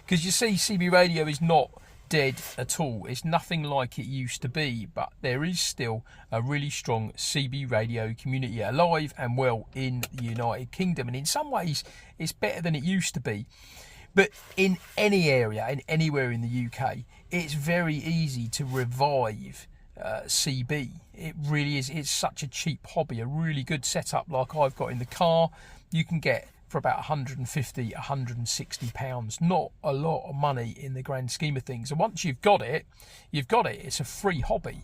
Because you see, CB radio is not dead at all. It's nothing like it used to be, but there is still a really strong CB radio community alive and well in the United Kingdom, and in some ways it's better than it used to be. But in any area, in anywhere in the UK, it's very easy to revive CB. It really is. It's such a cheap hobby, a really good setup like I've got in the car. You can get for about £150, £160. Not a lot of money in the grand scheme of things. And once you've got it, you've got it. It's a free hobby.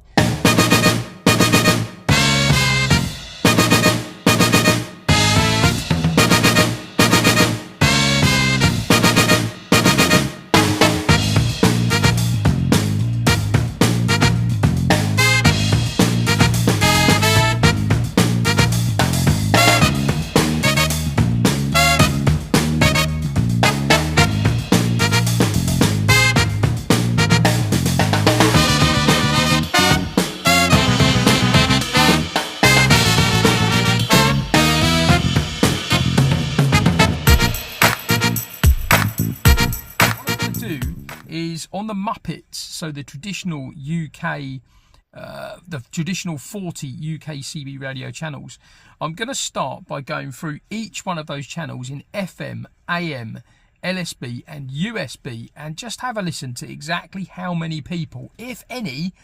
Is on the Muppets, so the traditional UK, the traditional 40 UK CB radio channels. I'm going to start by going through each one of those channels in FM, AM, LSB and USB, and just have a listen to exactly how many people, if any,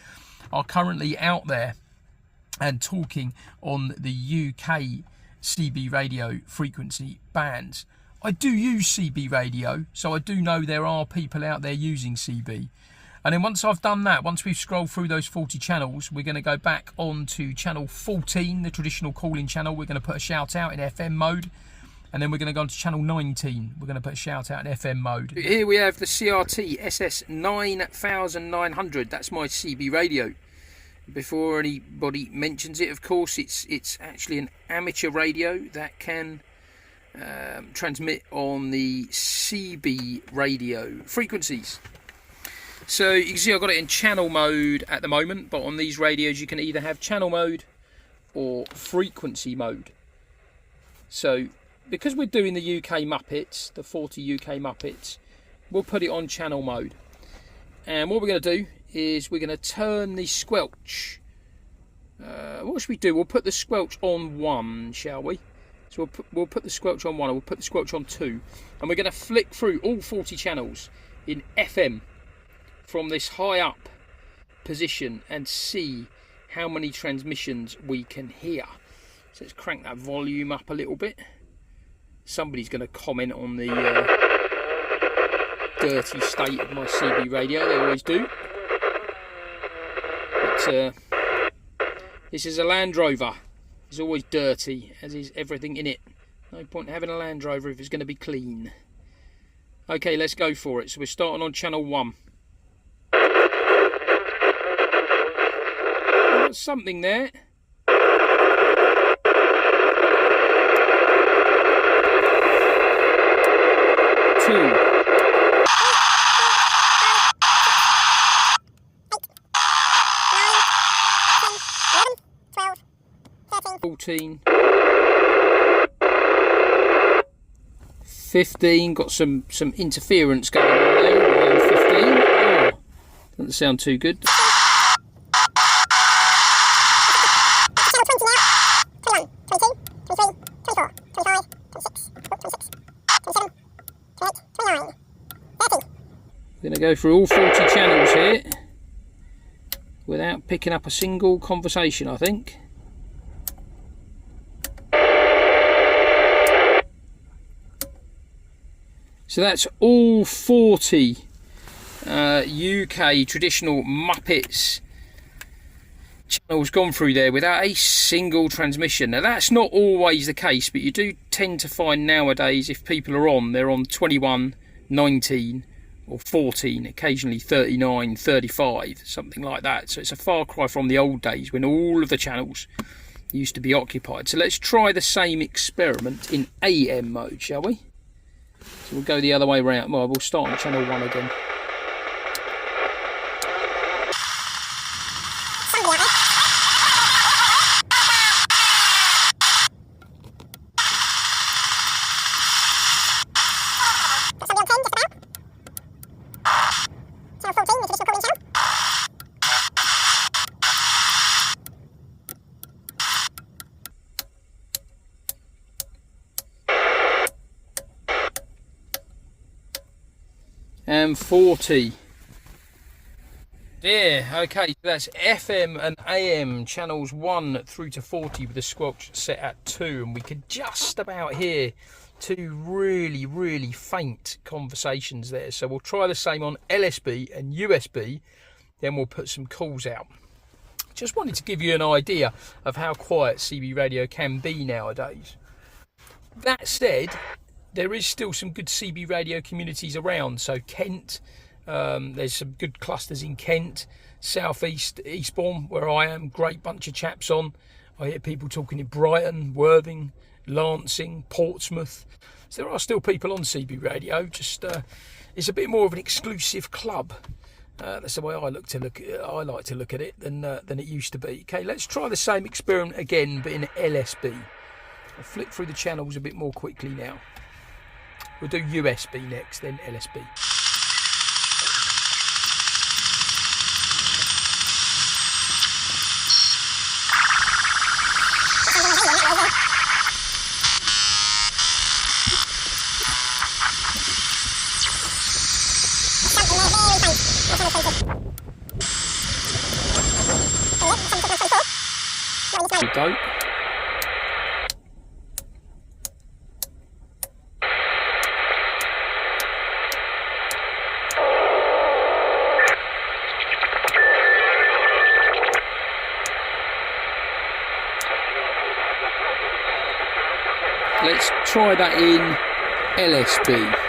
are currently out there and talking on the UK CB radio frequency bands. I do use CB radio, so I do know there are people out there using CB. And then once I've done that, once we've scrolled through those 40 channels, we're going to go back on to channel 14, the traditional calling channel. We're going to put a shout out in FM mode. And then we're going to go on to channel 19. We're going to put a shout out in FM mode. Here we have the CRT SS9900. That's my CB radio. Before anybody mentions it, of course, it's actually an amateur radio that can transmit on the CB radio frequencies. So you can see I've got it in channel mode at the moment, but on these radios you can either have channel mode or frequency mode. So because we're doing the UK Muppets, the 40 UK Muppets, we'll put it on channel mode. And what we're going to do is we're going to turn the squelch. What should we do? We'll put the squelch on 1, shall we? So we'll put the squelch on 1, or we'll put the squelch on 2, and we're going to flick through all 40 channels in FM from this high up position and see how many transmissions we can hear. So let's crank that volume up a little bit. Somebody's going to comment on the dirty state of my CB radio. They always do. But this is a Land Rover. It's always dirty, as is everything in it. No point in having a Land Rover if it's going to be clean. Okay, let's go for it. So we're starting on channel 1. Got something there. 2. 14, 15, got some interference going on there. 15, oh, doesn't sound too good. 21, we're going to go through all 40 channels here without picking up a single conversation, I think. So that's all 40 UK traditional Muppets channels gone through there without a single transmission. Now that's not always the case, but you do tend to find nowadays if people are on, they're on 21, 19 or 14, occasionally 39, 35, something like that. So it's a far cry from the old days when all of the channels used to be occupied. So let's try the same experiment in AM mode, shall we? So we'll go the other way round. Well, we'll start on channel 1 again. and 40. Yeah, okay, so that's FM and AM channels 1 through to 40 with the squelch set at 2, and we could just about hear two really faint conversations there. So we'll try the same on LSB and USB, then we'll put some calls out. Just wanted to give you an idea of how quiet CB radio can be nowadays. That said, there is still some good CB radio communities around. So Kent, there's some good clusters in Kent, South East, Eastbourne, where I am, great bunch of chaps on. I hear people talking in Brighton, Worthing, Lancing, Portsmouth. So there are still people on CB radio, just it's a bit more of an exclusive club. That's the way I like to look at it than it used to be. Okay, let's try the same experiment again, but in LSB. I'll flick through the channels a bit more quickly now. We'll do USB next, then LSB. Go. Let's try that in LSB.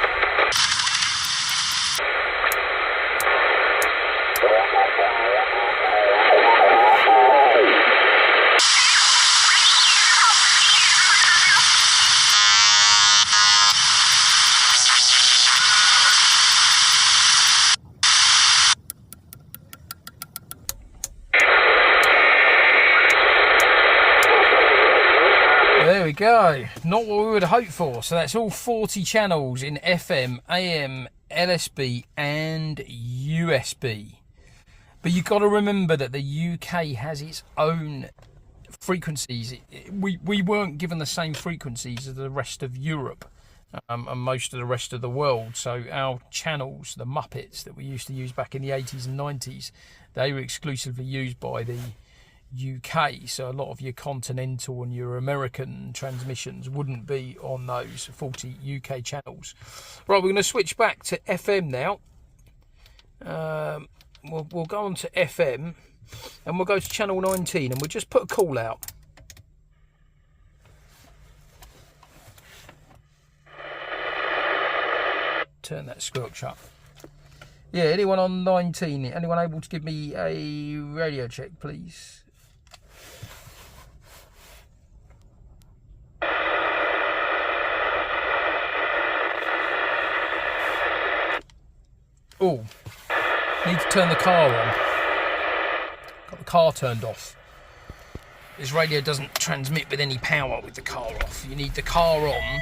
There we go, not what we would hope for. So that's all 40 channels in FM, AM, LSB and USB. But you've got to remember that the UK has its own frequencies. We weren't given the same frequencies as the rest of Europe and most of the rest of the world. So our channels, the Muppets that we used to use back in the 80s and 90s, they were exclusively used by the UK, so a lot of your continental and your American transmissions wouldn't be on those 40 UK channels. Right, we're going to switch back to FM now. We'll go on to FM and we'll go to channel 19 and we'll just put a call out. Turn that squelch up. Yeah, anyone on 19? Anyone able to give me a radio check, please? Oh, need to turn the car on. Got the car turned off. This radio doesn't transmit with any power with the car off. You need the car on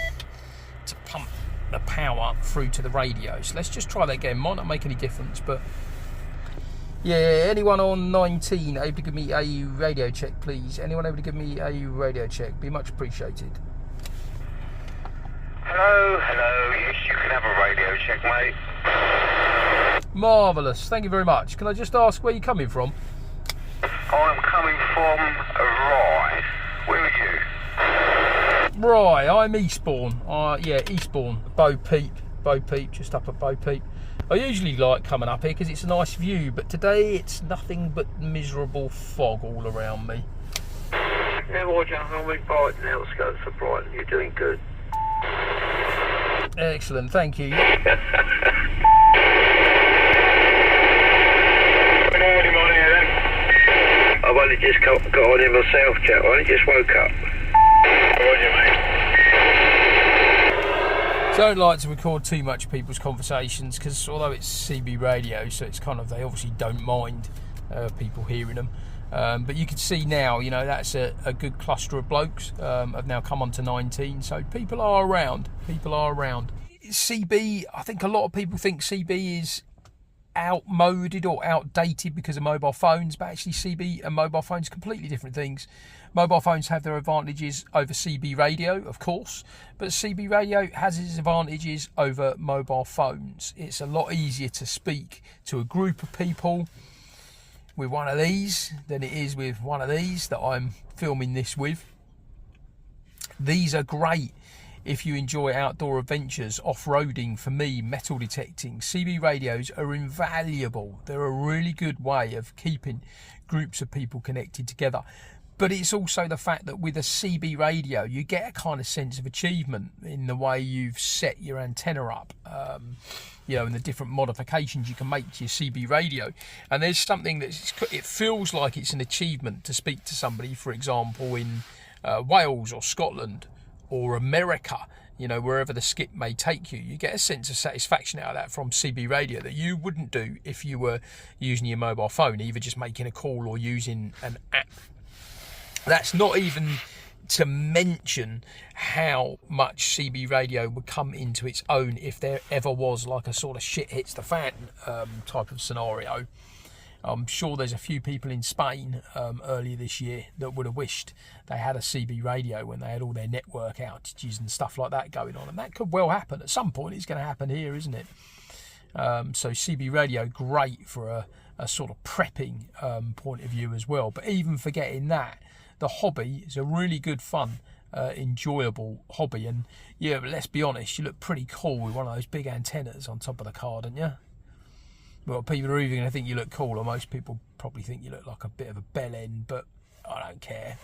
to pump the power through to the radio. So let's just try that again. Might not make any difference, but yeah, anyone on 19 able to give me a radio check, please? Anyone able to give me a radio check? Be much appreciated. Hello, yes, you can have a radio check, mate. Marvellous, thank you very much. Can I just ask where you're coming from? I'm coming from Rye. Where are you? Rye, I'm Eastbourne. Yeah, Eastbourne, Bo Peep, just up at Bo Peep. I usually like coming up here because it's a nice view, but today it's nothing but miserable fog all around me. Yeah, Roger, I'm in Brighton, outskirts of Brighton. You're doing good. Excellent, thank you. I've only just got on in myself, chap. I only just woke up. Roger, mate. So I don't like to record too much people's conversations because although it's CB radio, so it's kind of, they obviously don't mind people hearing them. But you can see now, you know, that's a good cluster of blokes have now come on to 19. So people are around. CB, I think a lot of people think CB is outmoded or outdated because of mobile phones, but actually CB and mobile phones are completely different things. Mobile phones have their advantages over CB radio, of course, but CB radio has its advantages over mobile phones. It's a lot easier to speak to a group of people with one of these than it is with one of these that I'm filming this with. These are great if you enjoy outdoor adventures, off-roading, for me, metal detecting. CB radios are invaluable. They're a really good way of keeping groups of people connected together. But it's also the fact that with a CB radio, you get a kind of sense of achievement in the way you've set your antenna up, and the different modifications you can make to your CB radio. And there's something it feels like it's an achievement to speak to somebody, for example, in Wales or Scotland or America, wherever the skip may take you. You get a sense of satisfaction out of that from CB radio that you wouldn't do if you were using your mobile phone, either just making a call or using an app. That's not even to mention how much CB radio would come into its own if there ever was like a sort of shit hits the fan type of scenario. I'm sure there's a few people in Spain earlier this year that would have wished they had a CB radio when they had all their network outages and stuff like that going on. And that could well happen. At some point, it's going to happen here, isn't it? So CB radio, great for a sort of prepping point of view as well. But even forgetting that, the hobby is a really good fun, enjoyable hobby. And yeah, but let's be honest, you look pretty cool with one of those big antennas on top of the car, don't you? Well, people are either going to think you look cool, or most people probably think you look like a bit of a bell end, but I don't care.